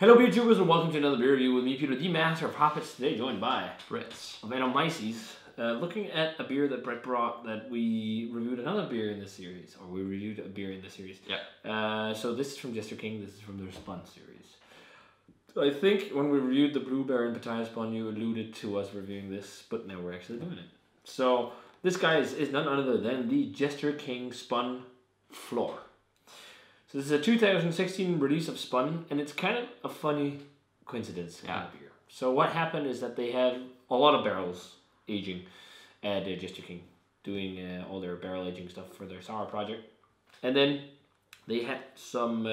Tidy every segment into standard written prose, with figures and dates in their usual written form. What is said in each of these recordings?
Hello beer tubers and welcome to another beer review with me, Peter, the Master of Hoppets, today joined by Brett of Anomyces, looking at a beer that Brett brought that we reviewed another beer in this series, or we reviewed a beer in this series. Yeah. So this is from Jester King, this is from their SPON series. I think when we reviewed the Blueberry and Potato SPON, you alluded to us reviewing this, but now we're actually doing it. So this guy is none other than the Jester King SPON Flor. So this is a 2016 release of SPON, and it's kind of a funny coincidence kind of beer. So what happened is that they have a lot of barrels aging at Jester King, doing all their barrel aging stuff for their sour project. And then they had some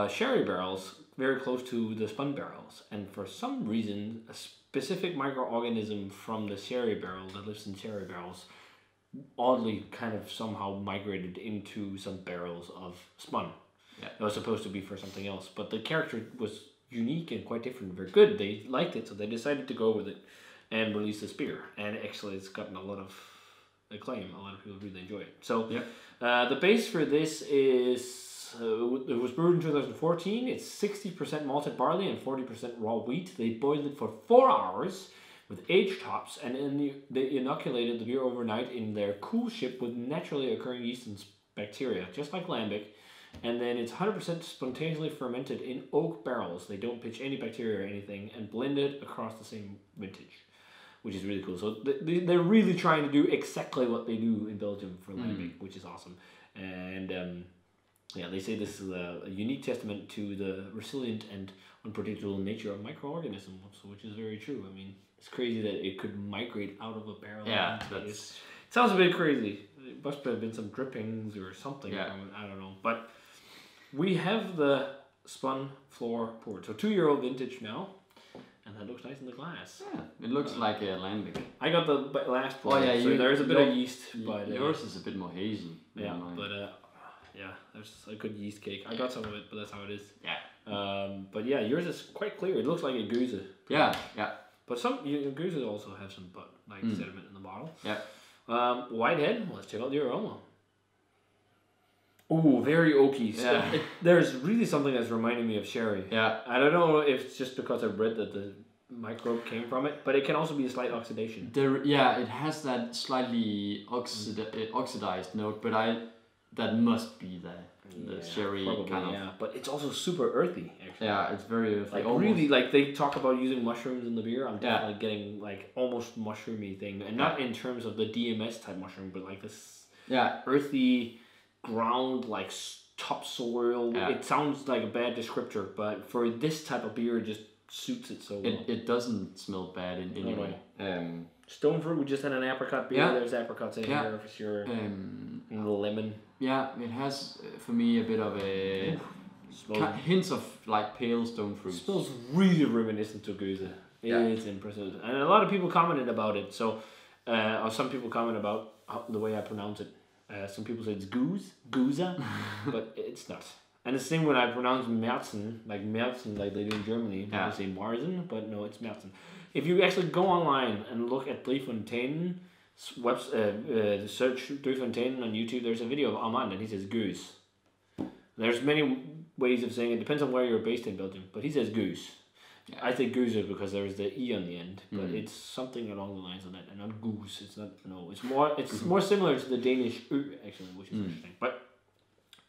sherry barrels very close to the SPON barrels. And for some reason, a specific microorganism from the sherry barrel that lives in sherry barrels oddly kind of somehow migrated into some barrels of SPON. Yeah. It was supposed to be for something else, but the character was unique and quite different, very good. They liked it, so they decided to go with it and release this beer. And actually it's gotten a lot of acclaim. A lot of people really enjoy it. So the base for this is, it was brewed in 2014. It's 60% malted barley and 40% raw wheat. They boiled it for 4 hours with aged hops, and then they inoculated the beer overnight in their cool ship with naturally occurring yeast and bacteria, just like lambic. And then it's 100% spontaneously fermented in oak barrels. They don't pitch any bacteria or anything, and blended across the same vintage, which is really cool. So they're really trying to do exactly what they do in Belgium for lambic, which is awesome. And yeah, they say this is a unique testament to the resilient and unpredictable nature of microorganisms, which is very true. I mean, it's crazy that it could migrate out of a barrel. Yeah, it sounds a bit crazy. It must have been some drippings or something. Yeah. From it. I don't know. But we have the SPON Flor poured. So 2-year-old vintage now. And that looks nice in the glass. Yeah, it looks like a lambic. I got the last pour. Oh yeah, so there's a bit of yeast. But yours is a bit more hazy. Yeah, but yeah, there's a good yeast cake. I got some of it, but that's how it is. Yeah. But yeah, yours is quite clear. It looks like a goose. Yeah, yeah. But some gooses also have some sediment in the bottle. Yeah. Whitehead. Let's check out the aroma. Ooh, very oaky. Yeah. There's really something that's reminding me of sherry. Yeah. I don't know if it's just because I've read that the microbe came from it, but it can also be a slight oxidation. It has that slightly oxidized note, but that must be the sherry probably, kind of. Yeah, but it's also super earthy. Actually. Yeah, it's very earthy. Like really, like they talk about using mushrooms in the beer. I'm definitely getting like almost mushroomy thing, and not in terms of the DMS type mushroom, but like this earthy ground, like topsoil. Yeah. It sounds like a bad descriptor, but for this type of beer, it just suits it so well. It doesn't smell bad in any way. Stone fruit, we just had an apricot beer. Yeah. There's apricots in here for sure. And the lemon. Yeah, it has for me a bit of a hints of like pale stone fruit. It smells really reminiscent to goose. It's impressive, and a lot of people commented about it. So, or some people comment about the way I pronounce it. Some people say it's Guza, but it's not. And the same when I pronounce Märzen like they do in Germany. They say Marzen, but no, it's Märzen. If you actually go online and look at Driefontein, search Driefontein on YouTube, there's a video of Armand and he says goose. There's many ways of saying it, depends on where you're based in Belgium, but he says goose. Yeah. I say goose because there's the E on the end, but it's something along the lines of that, and not goose. It's not. No, it's more similar to the Danish actually, which is interesting. But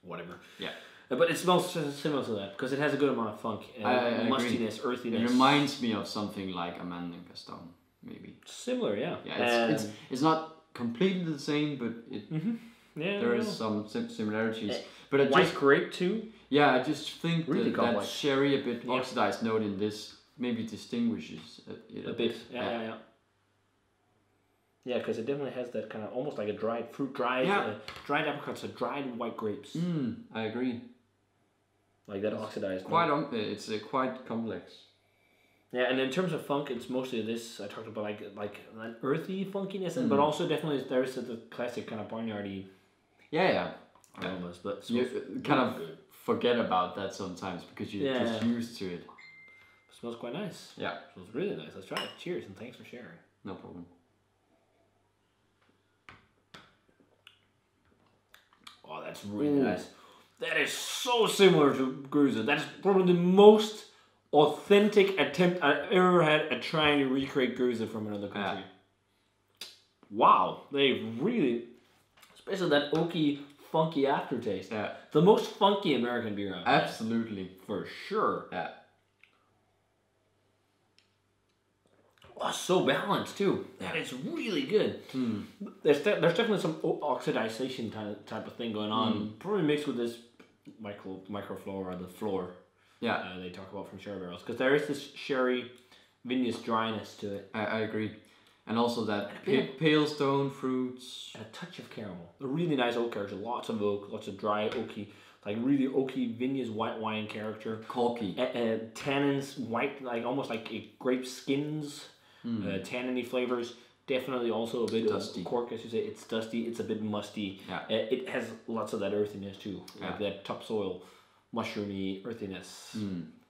whatever. Yeah. But it smells similar to that because it has a good amount of funk and mustiness, earthiness. It reminds me of something like Amand and Gaston, maybe. Similar, yeah. Yeah, it's not completely the same, but there is some similarities. But white grape too. Yeah, I just think really that sherry, a bit oxidized note in this maybe distinguishes it a bit. Yeah. Yeah, because it definitely has that kind of almost like a dried fruit, dried apricots, so dried white grapes. I agree. Like that oxidized. It's quite complex. Yeah, and in terms of funk, it's mostly this. I talked about like an earthy funkiness, but also definitely there's the classic kind of barnyardy. Yeah. Aromas, but you kind of forget about that sometimes because you're just used to it. It smells quite nice. Yeah, it smells really nice. Let's try it. Cheers and thanks for sharing. No problem. Oh, that's really nice. That is so similar to Gruza. That is probably the most authentic attempt I've ever had at trying to recreate Gruza from another country. Yeah. Wow, they really, especially that oaky, funky aftertaste. Yeah. The most funky American beer I've had. Absolutely. For sure. Yeah. Oh, so balanced too. That is really good. There's definitely some oxidization type of thing going on. Probably mixed with this microflora or the floor. Yeah. They talk about from sherry barrels, because there is this sherry vinous dryness to it. I agree. And also that pale stone fruits. And a touch of caramel. A really nice oak character. Lots of oak, lots of dry oaky, like really oaky vinous white wine character. Corky. Tannins, white, like almost like grape skins. Tanniny flavors. Definitely also a bit dusty. Of cork, as you say. It's dusty. It's a bit musty. Yeah. It has lots of that earthiness too, like that topsoil, mushroomy earthiness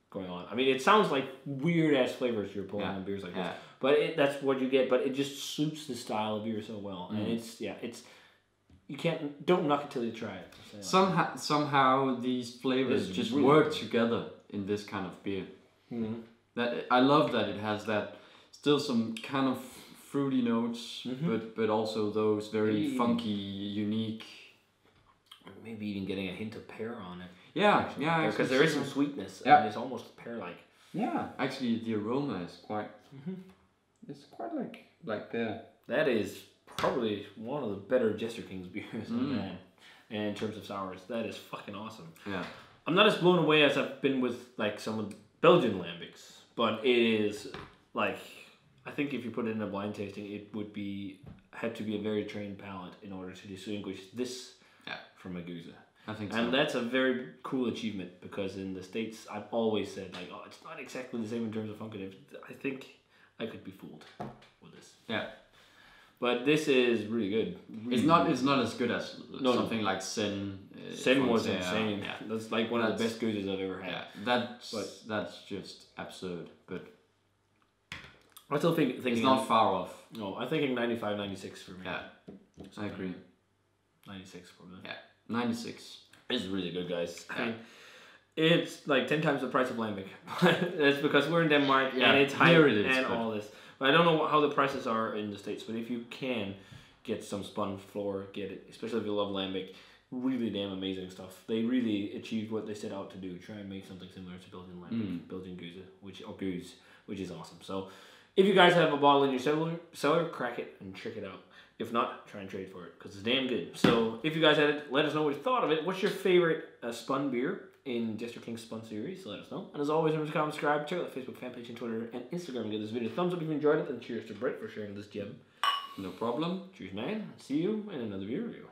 going on. I mean, it sounds like weird ass flavors you're pulling on beers like this, but that's what you get. But it just suits the style of beer so well, and it's you don't knock it till you try it. Somehow these flavors just really work together in this kind of beer. That I love that it has that. Still some kind of fruity notes, but also those very funky, unique. Maybe even getting a hint of pear on it. Yeah, because there is some sweetness. Yeah, and it's almost pear-like. Yeah, actually, the aroma is quite. It's quite like pear. That is probably one of the better Jester King's beers I've had. And in terms of sours, that is fucking awesome. Yeah, I'm not as blown away as I've been with like some of the Belgian lambics, but it is like. I think if you put it in a blind tasting, it would had to be a very trained palate in order to distinguish this from a Guza. I think so. And that's a very cool achievement, because in the States, I've always said like, oh, it's not exactly the same in terms of funkiness. I think I could be fooled with this. Yeah. But this is really good. Really it's not as good as something like Sen. Sen was insane. Yeah. That's like one of the best Guzas I've ever had. Yeah, that's just absurd, but. I still think it's not far off. No, I'm thinking 95, 96 for me. Yeah, I agree. 96 probably. Yeah, 96. This is really good, guys. Yeah. I mean, it's like 10 times the price of Lambic. That's because we're in Denmark and it's higher and all this. But I don't know how the prices are in the States, but if you can get some SPON Flor, get it. Especially if you love Lambic. Really damn amazing stuff. They really achieved what they set out to do. Try and make something similar to Belgian Lambic, Belgian Guza, which is awesome. So, if you guys have a bottle in your cellar, crack it and check it out. If not, try and trade for it, because it's damn good. So if you guys had it, let us know what you thought of it. What's your favorite SPON beer in Jester King's SPON series? Let us know. And as always, remember to comment, subscribe, check out the Facebook fan page and Twitter and Instagram, and give this video a thumbs up if you enjoyed it. And cheers to Brett for sharing this gem. No problem. Cheers, man. See you in another beer review.